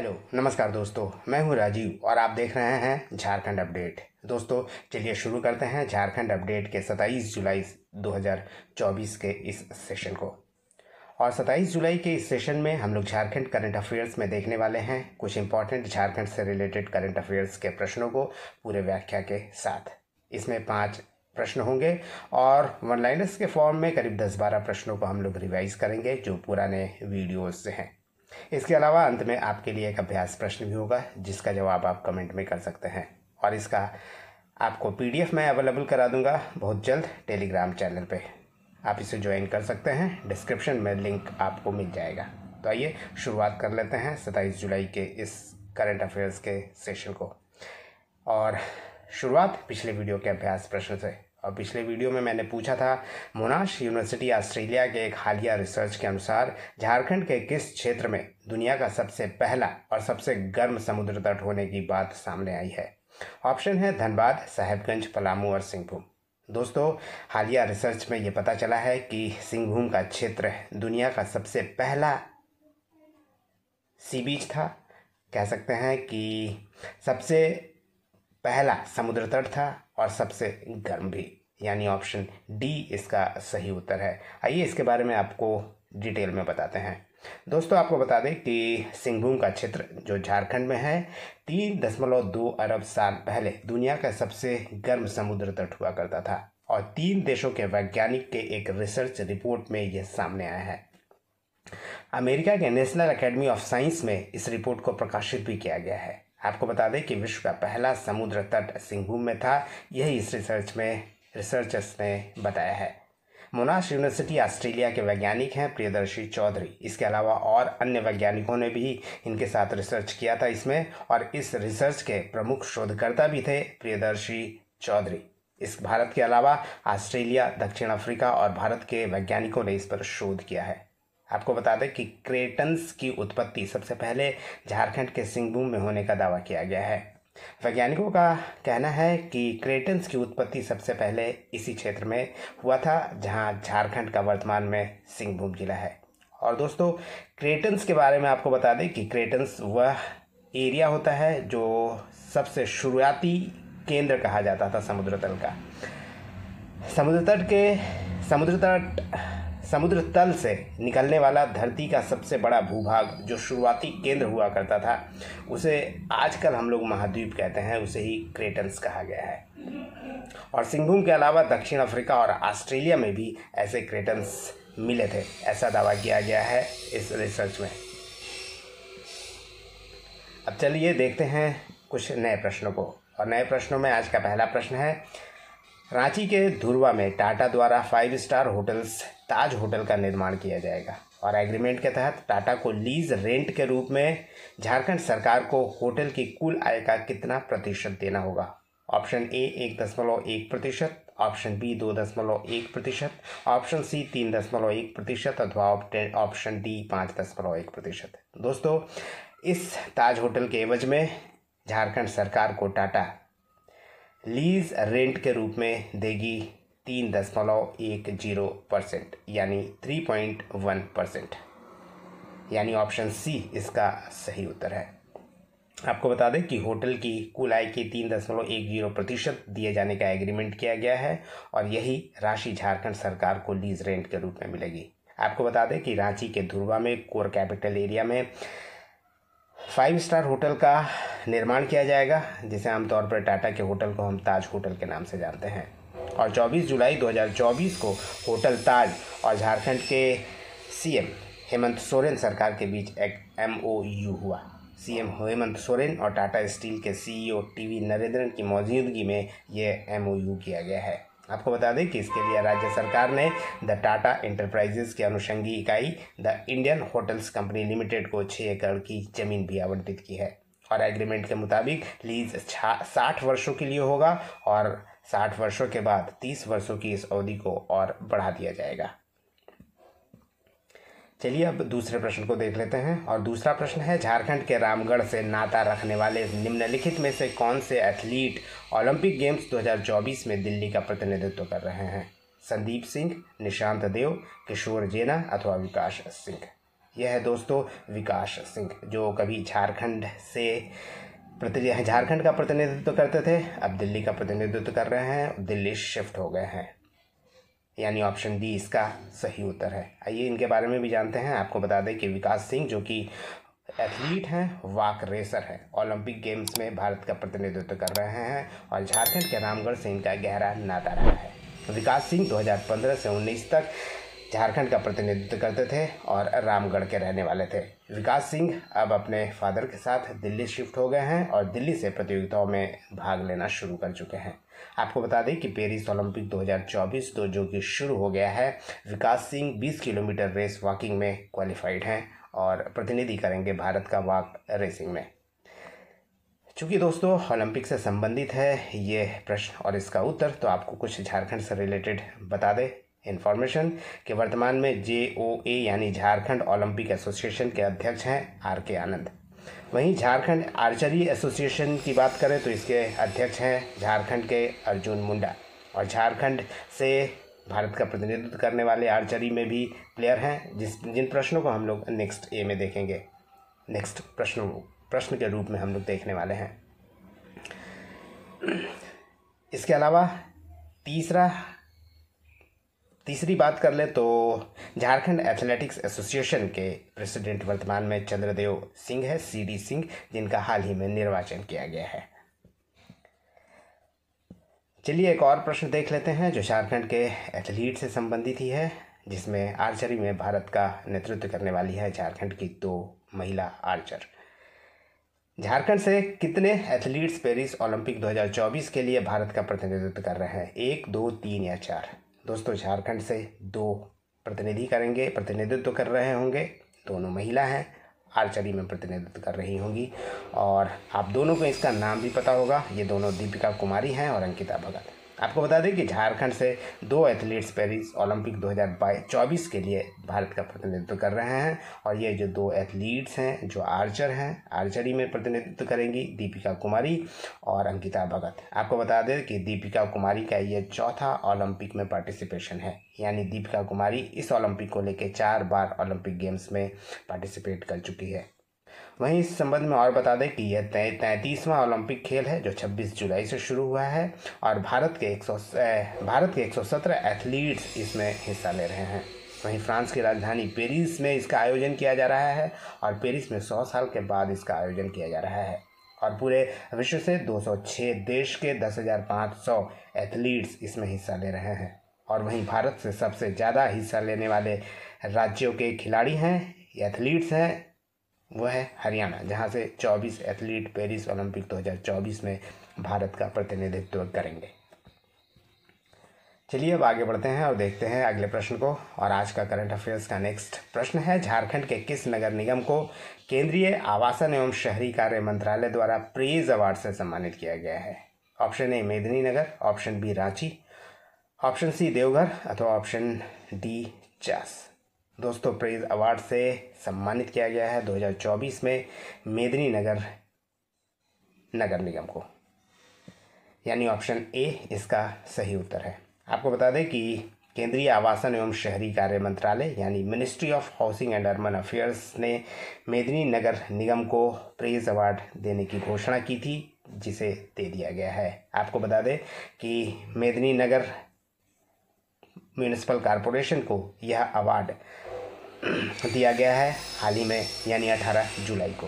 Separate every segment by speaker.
Speaker 1: Hello नमस्कार दोस्तों, मैं हूं राजीव और आप देख रहे हैं झारखंड अपडेट। दोस्तों चलिए शुरू करते हैं झारखंड अपडेट के 27 जुलाई 2024 के इस सेशन को। और 27 जुलाई के इस सेशन में हम लोग झारखंड करंट अफेयर्स में देखने वाले हैं कुछ इंपॉर्टेंट झारखंड से रिलेटेड करंट अफेयर्स के प्रश्नों को पूरे व्याख्या के साथ। इसमें 5 प्रश्न होंगे और वन लाइनर्स के फॉर्म में करीब 10-12 प्रश्नों को हम लोग रिवाइज करेंगे जो पुराने वीडियोस से हैं। इसके अलावा अंत में आपके लिए एक अभ्यास प्रश्न भी होगा जिसका जवाब आप कमेंट में कर सकते हैं और इसका आपको पीडीएफ मैं अवेलेबल करा दूंगा बहुत जल्द टेलीग्राम चैनल पे। आप इसे ज्वाइन कर सकते हैं, डिस्क्रिप्शन में लिंक आपको मिल जाएगा। तो आइए शुरुआत कर लेते हैं 27 जुलाई के इस करंट अफेयर्स के सेशन को। और शुरुआत पिछले वीडियो के अभ्यास प्रश्न से। और पिछले वीडियो में मैंने पूछा था, मोनाश यूनिवर्सिटी ऑस्ट्रेलिया के एक हालिया रिसर्च के अनुसार झारखंड के किस क्षेत्र में दुनिया का सबसे पहला और सबसे गर्म समुद्र तट होने की बात सामने आई है। ऑप्शन है धनबाद, साहेबगंज, पलामू और सिंहभूम। दोस्तों हालिया रिसर्च में ये पता चला है कि सिंहभूम का क्षेत्र दुनिया का सबसे पहला सी बीच था। कह सकते हैं कि सबसे पहला समुद्र तट था और सबसे गर्म भी, यानी ऑप्शन डी इसका सही उत्तर है। आइए इसके बारे में आपको डिटेल में बताते हैं। दोस्तों आपको बता दें कि सिंहभूम का क्षेत्र जो झारखंड में है 3.2 अरब साल पहले दुनिया का सबसे गर्म समुद्र तट हुआ करता था और 3 देशों के वैज्ञानिक के एक रिसर्च रिपोर्ट में यह सामने आया है। अमेरिका के नेशनल अकेडमी ऑफ साइंस में इस रिपोर्ट को प्रकाशित भी किया गया है। आपको बता दें कि विश्व का पहला समुद्र तट सिंहभूम में था, यही इस रिसर्चर्स ने बताया है। मोनाश यूनिवर्सिटी ऑस्ट्रेलिया के वैज्ञानिक हैं प्रियदर्शी चौधरी। इसके अलावा और अन्य वैज्ञानिकों ने भी इनके साथ रिसर्च किया था इसमें, और इस रिसर्च के प्रमुख शोधकर्ता भी थे प्रियदर्शी चौधरी। इस भारत के अलावा ऑस्ट्रेलिया, दक्षिण अफ्रीका और भारत के वैज्ञानिकों ने इस पर शोध किया है। आपको बता दें कि क्रेटन्स की उत्पत्ति सबसे पहले झारखंड के सिंहभूम में होने का दावा किया गया है। वैज्ञानिकों का कहना है कि क्रेटन्स की उत्पत्ति सबसे पहले इसी क्षेत्र में हुआ था जहां झारखंड का वर्तमान में सिंहभूम जिला है। और दोस्तों क्रेटन्स के बारे में आपको बता दें कि क्रेटन्स वह एरिया होता है जो सबसे शुरुआती केंद्र कहा जाता था समुद्र तल का। समुद्र तल से निकलने वाला धरती का सबसे बड़ा भूभाग जो शुरुआती केंद्र हुआ करता था उसे आजकल हम लोग महाद्वीप कहते हैं, उसे ही क्रेटन्स कहा गया है। और सिंहभूम के अलावा दक्षिण अफ्रीका और ऑस्ट्रेलिया में भी ऐसे क्रेटन्स मिले थे, ऐसा दावा किया गया है इस रिसर्च में। अब चलिए देखते हैं कुछ नए प्रश्नों को। और नए प्रश्नों में आज का पहला प्रश्न है, रांची के धुरवा में टाटा द्वारा 5 स्टार होटल्स ताज होटल का निर्माण किया जाएगा और एग्रीमेंट के तहत टाटा को लीज रेंट के रूप में झारखंड सरकार को होटल की कुल आय का कितना प्रतिशत देना होगा। Option A 1.1%, option B 2.1%, option C 3.1% अथवा ऑप्शन डी 5.1%। दोस्तों इस ताज होटल के एवज में झारखंड सरकार को टाटा लीज रेंट के रूप में देगी 3.10%, यानी 3.1%, यानी ऑप्शन सी इसका सही उत्तर है। आपको बता दें कि होटल की कुल आय के 3.10% दिए जाने का एग्रीमेंट किया गया है और यही राशि झारखंड सरकार को लीज रेंट के रूप में मिलेगी। आपको बता दें कि रांची के धुरवा में कोर कैपिटल एरिया में 5 स्टार होटल का निर्माण किया जाएगा, जिसे आमतौर पर टाटा के होटल को हम ताज होटल के नाम से जानते हैं। और 24 जुलाई 2024 को होटल ताज और झारखंड के सीएम हेमंत सोरेन सरकार के बीच एक MOU हुआ। सीएम हेमंत सोरेन और टाटा स्टील के CEO टीवी नरेंद्रन की मौजूदगी में ये MOU किया गया है। आपको बता दें कि इसके लिए राज्य सरकार ने द टाटा एंटरप्राइजेज की अनुषंगी इकाई the Indian hotels company limited को 6 एकड़ की जमीन भी आवंटित की है। और एग्रीमेंट के मुताबिक लीज 60 वर्षों के लिए होगा और 60 वर्षों के बाद 30 वर्षों की इस अवधि को और बढ़ा दिया जाएगा। चलिए अब दूसरे प्रश्न को देख लेते हैं। और दूसरा प्रश्न है, झारखंड के रामगढ़ से नाता रखने वाले निम्नलिखित में से कौन से एथलीट ओलंपिक गेम्स 2024 में दिल्ली का प्रतिनिधित्व कर रहे हैं। संदीप सिंह, निशांत देव, किशोर जेना अथवा विकास सिंह। यह है दोस्तों विकास सिंह, जो कभी झारखंड का प्रतिनिधित्व करते थे, अब दिल्ली का प्रतिनिधित्व कर रहे हैं, दिल्ली शिफ्ट हो गए हैं। यानी ऑप्शन डी इसका सही उत्तर है। आइए इनके बारे में भी जानते हैं। आपको बता दें कि विकास सिंह जो कि एथलीट हैं, वॉक रेसर हैं, ओलंपिक गेम्स में भारत का प्रतिनिधित्व कर रहे हैं और झारखंड के रामगढ़ से इनका गहरा नाता रहा है। विकास सिंह 2015 से 19 तक झारखंड का प्रतिनिधित्व करते थे और रामगढ़ के रहने वाले थे। विकास सिंह अब अपने फादर के साथ दिल्ली शिफ्ट हो गए हैं और दिल्ली से प्रतियोगिताओं में भाग लेना शुरू कर चुके हैं। आपको बता दें कि पेरिस ओलंपिक 2024 जो कि शुरू हो गया है, विकास सिंह 20 किलोमीटर रेस वॉकिंग में क्वालिफाइड हैं और प्रतिनिधि करेंगे भारत का वॉक रेसिंग में। चूँकि दोस्तों ओलंपिक से संबंधित है ये प्रश्न और इसका उत्तर, तो आपको कुछ झारखंड से रिलेटेड बता दें इन्फॉर्मेशन कि वर्तमान में JOA यानी झारखंड ओलंपिक एसोसिएशन के अध्यक्ष हैं RK आनंद। वहीं झारखंड आर्चरी एसोसिएशन की बात करें तो इसके अध्यक्ष हैं झारखंड के अर्जुन मुंडा, और झारखंड से भारत का प्रतिनिधित्व करने वाले आर्चरी में भी प्लेयर हैं जिन प्रश्नों को हम लोग नेक्स्ट ए में देखेंगे, नेक्स्ट प्रश्न के रूप में हम लोग देखने वाले हैं। इसके अलावा तीसरी बात कर ले तो झारखंड एथलेटिक्स एसोसिएशन के प्रेसिडेंट वर्तमान में चंद्रदेव सिंह है, CD सिंह, जिनका हाल ही में निर्वाचन किया गया है। चलिए एक और प्रश्न देख लेते हैं जो झारखंड के एथलीट से संबंधित ही है, जिसमें आर्चरी में भारत का नेतृत्व करने वाली है झारखंड की 2 महिला आर्चर। झारखंड से कितने एथलीट्स पेरिस ओलंपिक 2024 के लिए भारत का प्रतिनिधित्व कर रहे हैं? 1, 2, 3 या 4? दोस्तों झारखंड से 2 प्रतिनिधित्व कर रहे होंगे, दोनों महिला हैं, आर्चरी में प्रतिनिधित्व कर रही होंगी, और आप दोनों को इसका नाम भी पता होगा। ये दोनों दीपिका कुमारी हैं और अंकिता भगत। आपको बता दें कि झारखंड से 2 एथलीट्स पेरिस ओलंपिक 2024 के लिए भारत का प्रतिनिधित्व कर रहे हैं, और ये जो 2 एथलीट्स हैं जो आर्चर हैं, आर्चरी में प्रतिनिधित्व करेंगी, दीपिका कुमारी और अंकिता भगत। आपको बता दें कि दीपिका कुमारी का ये 4था ओलंपिक में पार्टिसिपेशन है, यानी दीपिका कुमारी इस ओलंपिक को लेकर 4 बार ओलंपिक गेम्स में पार्टिसिपेट कर चुकी है। वहीं इस संबंध में और बता दें कि यह 33वां ओलंपिक खेल है जो 26 जुलाई से शुरू हुआ है, और भारत के 117 एथलीट्स इसमें हिस्सा ले रहे हैं। वहीं फ्रांस की राजधानी पेरिस में इसका आयोजन किया जा रहा है, और पेरिस में 100 साल के बाद इसका आयोजन किया जा रहा है, और पूरे विश्व से 206 देश के 10,500 एथलीट्स इसमें हिस्सा ले रहे हैं। और वहीं भारत से सबसे ज़्यादा हिस्सा लेने वाले राज्यों के खिलाड़ी हैं, एथलीट्स हैं, वह है हरियाणा, जहां से 24 एथलीट पेरिस ओलंपिक 2024 में भारत का प्रतिनिधित्व करेंगे। चलिए अब आगे बढ़ते हैं और देखते हैं अगले प्रश्न को। और आज का करंट अफेयर्स का नेक्स्ट प्रश्न है, झारखंड के किस नगर निगम को केंद्रीय आवासन एवं शहरी कार्य मंत्रालय द्वारा प्रेज अवार्ड से सम्मानित किया गया है? Option A Medininagar, option B Ranchi, option C Deoghar अथवा ऑप्शन डी चास। दोस्तों प्रेज अवार्ड से सम्मानित किया गया है 2024 में मेदिनीनगर नगर निगम को, यानी ऑप्शन ए इसका सही उत्तर है। आपको बता दें कि केंद्रीय आवासन एवं शहरी कार्य मंत्रालय यानी ministry of housing and urban affairs ने मेदिनीनगर निगम को प्रेज अवार्ड देने की घोषणा की थी, जिसे दे दिया गया है। आपको बता दें कि मेदिनीनगर म्यूनिसिपल कॉरपोरेशन को यह अवार्ड दिया गया है हाल ही में, यानी 18 जुलाई को।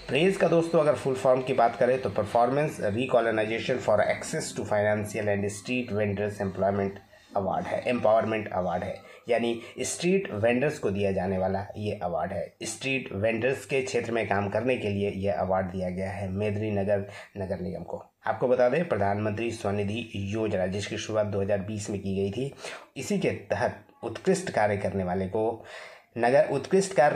Speaker 1: प्रेज का दोस्तों अगर फुल फॉर्म की बात करें तो performance recognition for access to financial and street vendors employment award है, यानी स्ट्रीट वेंडर्स को दिया जाने वाला ये अवार्ड है। स्ट्रीट वेंडर्स के क्षेत्र में काम करने के लिए यह अवार्ड दिया गया है मेदिनीनगर नगर निगम को। आपको बता दें प्रधानमंत्री स्वनिधि योजना जिसकी शुरुआत 2020 में की गई थी, इसी के तहत उत्कृष्ट कार्य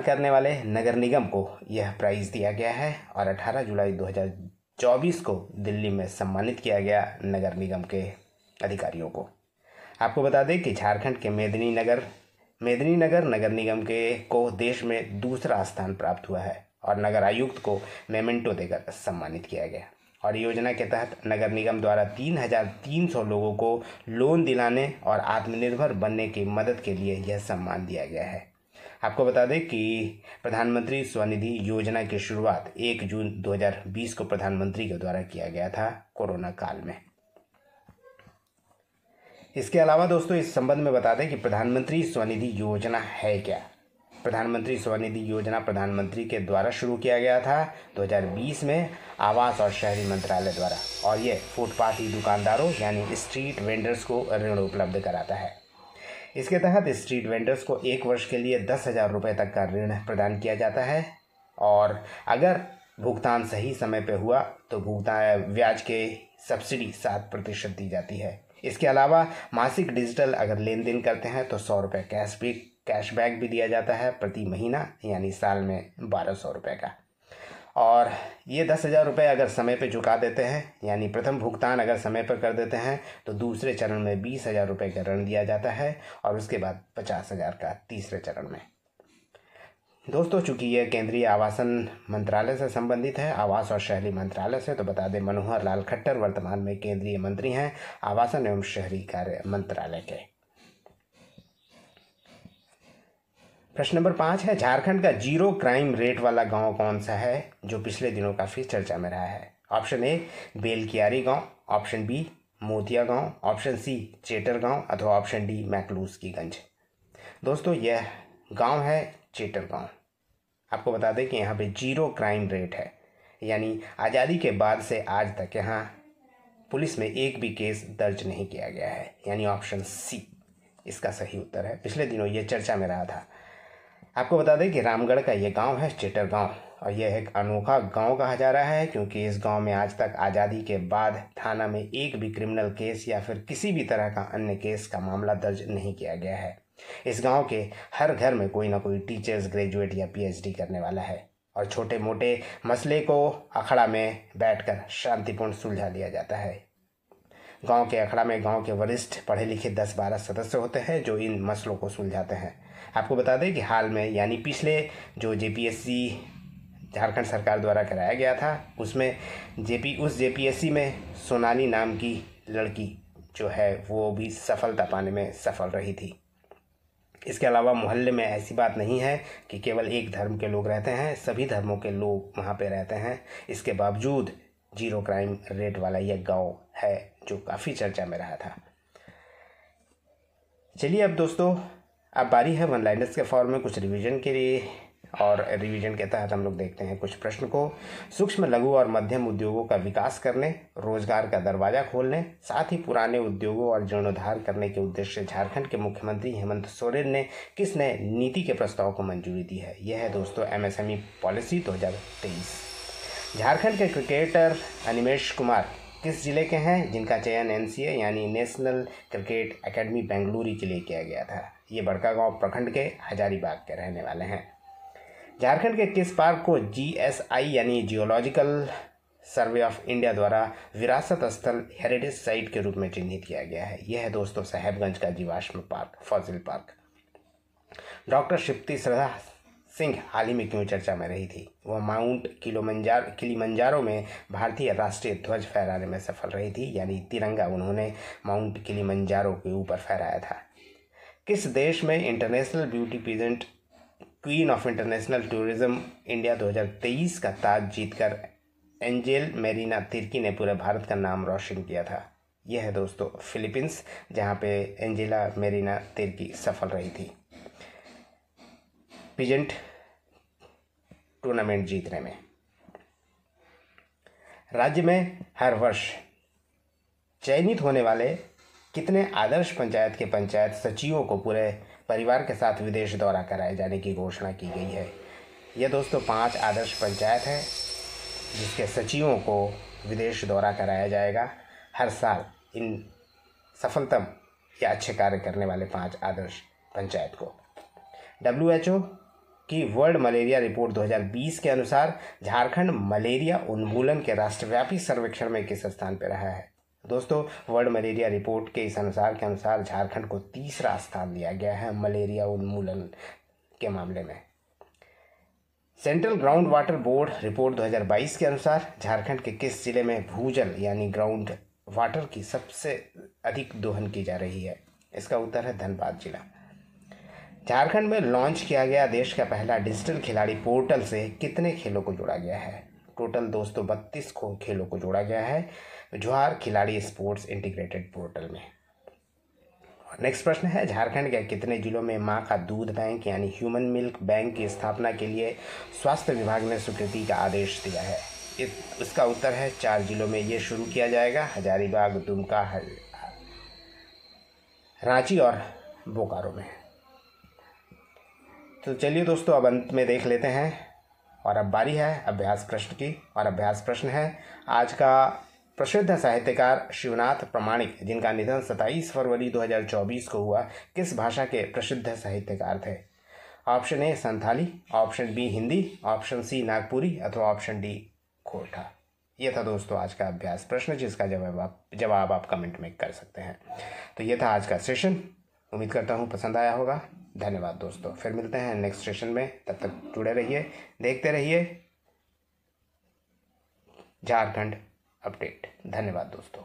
Speaker 1: करने वाले नगर निगम को यह प्राइज दिया गया है, और 18 जुलाई 2024 को दिल्ली में सम्मानित किया गया नगर निगम के अधिकारियों को। आपको बता दें कि झारखंड के मेदिनीनगर नगर निगम को देश में दूसरा स्थान प्राप्त हुआ है, और नगर आयुक्त को मेमेंटो देकर सम्मानित किया गया। और योजना के तहत नगर निगम द्वारा 3,300 लोगों को लोन दिलाने और आत्मनिर्भर बनने की मदद के लिए यह सम्मान दिया गया है। आपको बता दें कि प्रधानमंत्री स्वनिधि योजना की शुरुआत 1 जून 2020 को प्रधानमंत्री के द्वारा किया गया था कोरोना काल में। इसके अलावा दोस्तों इस संबंध में बता दें कि प्रधानमंत्री स्वनिधि योजना है क्या। प्रधानमंत्री स्वनिधि योजना प्रधानमंत्री के द्वारा शुरू किया गया था 2020 में आवास और शहरी मंत्रालय द्वारा, और ये फुटपाथी दुकानदारों यानी स्ट्रीट वेंडर्स को ऋण उपलब्ध कराता है। इसके तहत स्ट्रीट वेंडर्स को 1 वर्ष के लिए 10,000 रुपये तक का ऋण प्रदान किया जाता है, और अगर भुगतान सही समय पर हुआ तो भुगतान ब्याज के सब्सिडी 7% दी जाती है। इसके अलावा मासिक डिजिटल अगर लेन देन करते हैं तो 100 रुपये कैशबैक भी दिया जाता है प्रति महीना, यानी साल में 1200 रुपये का। और ये 10,000 रुपये अगर समय पे चुका देते हैं, यानी प्रथम भुगतान अगर समय पर कर देते हैं तो दूसरे चरण में 20,000 रुपये का ऋण दिया जाता है, और उसके बाद 50,000 का तीसरे चरण में। दोस्तों चूंकि यह केंद्रीय आवासन मंत्रालय से संबंधित है, आवास और शहरी मंत्रालय से, तो बता दें मनोहर लाल खट्टर वर्तमान में केंद्रीय मंत्री हैं आवासन एवं शहरी कार्य मंत्रालय के। प्रश्न नंबर 5 है, झारखंड का 0 क्राइम रेट वाला गांव कौन सा है जो पिछले दिनों काफ़ी चर्चा में रहा है। ऑप्शन ए बेलकियारी गांव, ऑप्शन बी मोतिया गांव, ऑप्शन सी चेटर गांव, अथवा ऑप्शन डी मैकलूस्कीगंज। दोस्तों यह गांव है चेटर गांव। आपको बता दें कि यहाँ पे 0 क्राइम रेट है, यानी आज़ादी के बाद से आज तक यहाँ पुलिस में एक भी केस दर्ज नहीं किया गया है, यानी ऑप्शन सी इसका सही उत्तर है। पिछले दिनों ये चर्चा में रहा था। आपको बता दें कि रामगढ़ का ये गांव है चेटर गांव, और यह एक अनोखा गांव कहा जा रहा है क्योंकि इस गांव में आज तक आज़ादी के बाद थाना में एक भी क्रिमिनल केस या फिर किसी भी तरह का अन्य केस का मामला दर्ज नहीं किया गया है। इस गांव के हर घर में कोई ना कोई टीचर्स, ग्रेजुएट या PhD करने वाला है, और छोटे मोटे मसले को अखड़ा में बैठकर शांतिपूर्ण सुलझा लिया जाता है। गांव के अखड़ा में गांव के वरिष्ठ पढ़े लिखे 10-12 सदस्य होते हैं जो इन मसलों को सुलझाते हैं। आपको बता दें कि हाल में यानी पिछले जो JPSC झारखंड सरकार द्वारा कराया गया था, उसमें उस JPSC में सोनाली नाम की लड़की जो है वो भी सफलता पाने में सफल रही थी। इसके अलावा मोहल्ले में ऐसी बात नहीं है कि केवल एक धर्म के लोग रहते हैं, सभी धर्मों के लोग वहाँ पे रहते हैं। इसके बावजूद 0 क्राइम रेट वाला यह गांव है जो काफ़ी चर्चा में रहा था। चलिए अब दोस्तों अब बारी है वन लाइनर्स के फॉर्म में कुछ रिवीजन के लिए, और रिवीजन के तहत हम लोग देखते हैं कुछ प्रश्न को। सूक्ष्म लघु और मध्यम उद्योगों का विकास करने, रोजगार का दरवाजा खोलने, साथ ही पुराने उद्योगों और जीर्णोद्धार करने के उद्देश्य से झारखंड के मुख्यमंत्री हेमंत सोरेन ने किस नए नीति के प्रस्ताव को मंजूरी दी है। यह है दोस्तों MSME पॉलिसी 2023। झारखंड के क्रिकेटर अनिमेश कुमार किस जिले के हैं जिनका चयन NCA यानी नेशनल क्रिकेट एकेडमी बेंगलुरु के लिए किया गया था। ये बड़कागांव प्रखंड के हजारीबाग के रहने वाले हैं। झारखंड के किस पार्क को GSI यानी जियोलॉजिकल सर्वे ऑफ इंडिया द्वारा विरासत स्थल हेरिटेज साइट के रूप में चिन्हित किया गया है। यह है दोस्तों साहेबगंज का जीवाश्म पार्क, फॉसिल पार्क। डॉक्टर शिप्ती श्रद्धा सिंह हाल ही में क्यों चर्चा में रही थी। वह माउंट किलिमंजारो में भारतीय राष्ट्रीय ध्वज फहराने में सफल रही थी, यानी तिरंगा उन्होंने माउंट किलिमंजारो के ऊपर फहराया था। किस देश में international beauty peasant queen of international tourism India 2023 का ताज जीतकर एंजेल मेरीना तिर्की ने पूरे भारत का नाम रोशन किया था। यह है दोस्तों फिलीपींस, जहां पे एंजेला मेरीना तिर्की सफल रही थी पीजेंट टूर्नामेंट जीतने में। राज्य में हर वर्ष चयनित होने वाले कितने आदर्श पंचायत के पंचायत सचिवों को पूरे परिवार के साथ विदेश दौरा कराए जाने की घोषणा की गई है। यह दोस्तों 5 आदर्श पंचायत है जिसके सचिवों को विदेश दौरा कराया जाएगा हर साल। इन सफलतम या अच्छे कार्य करने वाले 5 आदर्श पंचायत को। WHO की वर्ल्ड मलेरिया रिपोर्ट 2020 के अनुसार झारखंड मलेरिया उन्मूलन के राष्ट्रव्यापी सर्वेक्षण में किस स्थान पर रहा है। दोस्तों वर्ल्ड मलेरिया रिपोर्ट के इस अनुसार झारखंड को 3रा स्थान दिया गया है मलेरिया उन्मूलन के मामले में। Central ground water board report 2022 के अनुसार झारखंड के किस जिले में भूजल यानी ग्राउंड वाटर की सबसे अधिक दोहन की जा रही है। इसका उत्तर है धनबाद जिला। झारखंड में लॉन्च किया गया देश का पहला डिजिटल खिलाड़ी पोर्टल से कितने खेलों को जोड़ा गया है? टोटल दोस्तों 32 खेलों को जोड़ा गया है ज्वार खिलाड़ी स्पोर्ट्स इंटीग्रेटेड पोर्टल में। नेक्स्ट प्रश्न है, झारखंड के कितने जिलों में मां का दूध बैंक यानी ह्यूमन मिल्क बैंक की स्थापना के लिए स्वास्थ्य विभाग ने स्वीकृति का आदेश दिया है? इसका उत्तर है 4 जिलों में ये शुरू किया जाएगा, हजारीबाग, दुमका, रांची और बोकारो में। तो चलिए दोस्तों, अब अंत में देख लेते हैं और अब बारी है अभ्यास प्रश्न की। और अभ्यास प्रश्न है, आज का प्रसिद्ध साहित्यकार शिवनाथ प्रामाणिक जिनका निधन 27 फरवरी 2024 को हुआ, किस भाषा के प्रसिद्ध साहित्यकार थे? Option A Santhali, option B Hindi, option C Nagpuri अथवा ऑप्शन डी खोरठा। ये था दोस्तों आज का अभ्यास प्रश्न, जिसका जवाब आप कमेंट में कर सकते हैं। तो ये था आज का सेशन, उम्मीद करता हूँ पसंद आया होगा। धन्यवाद दोस्तों, फिर मिलते हैं नेक्स्ट सेशन में। तब तक जुड़े रहिए, देखते रहिए झारखंड अपडेट। धन्यवाद दोस्तों।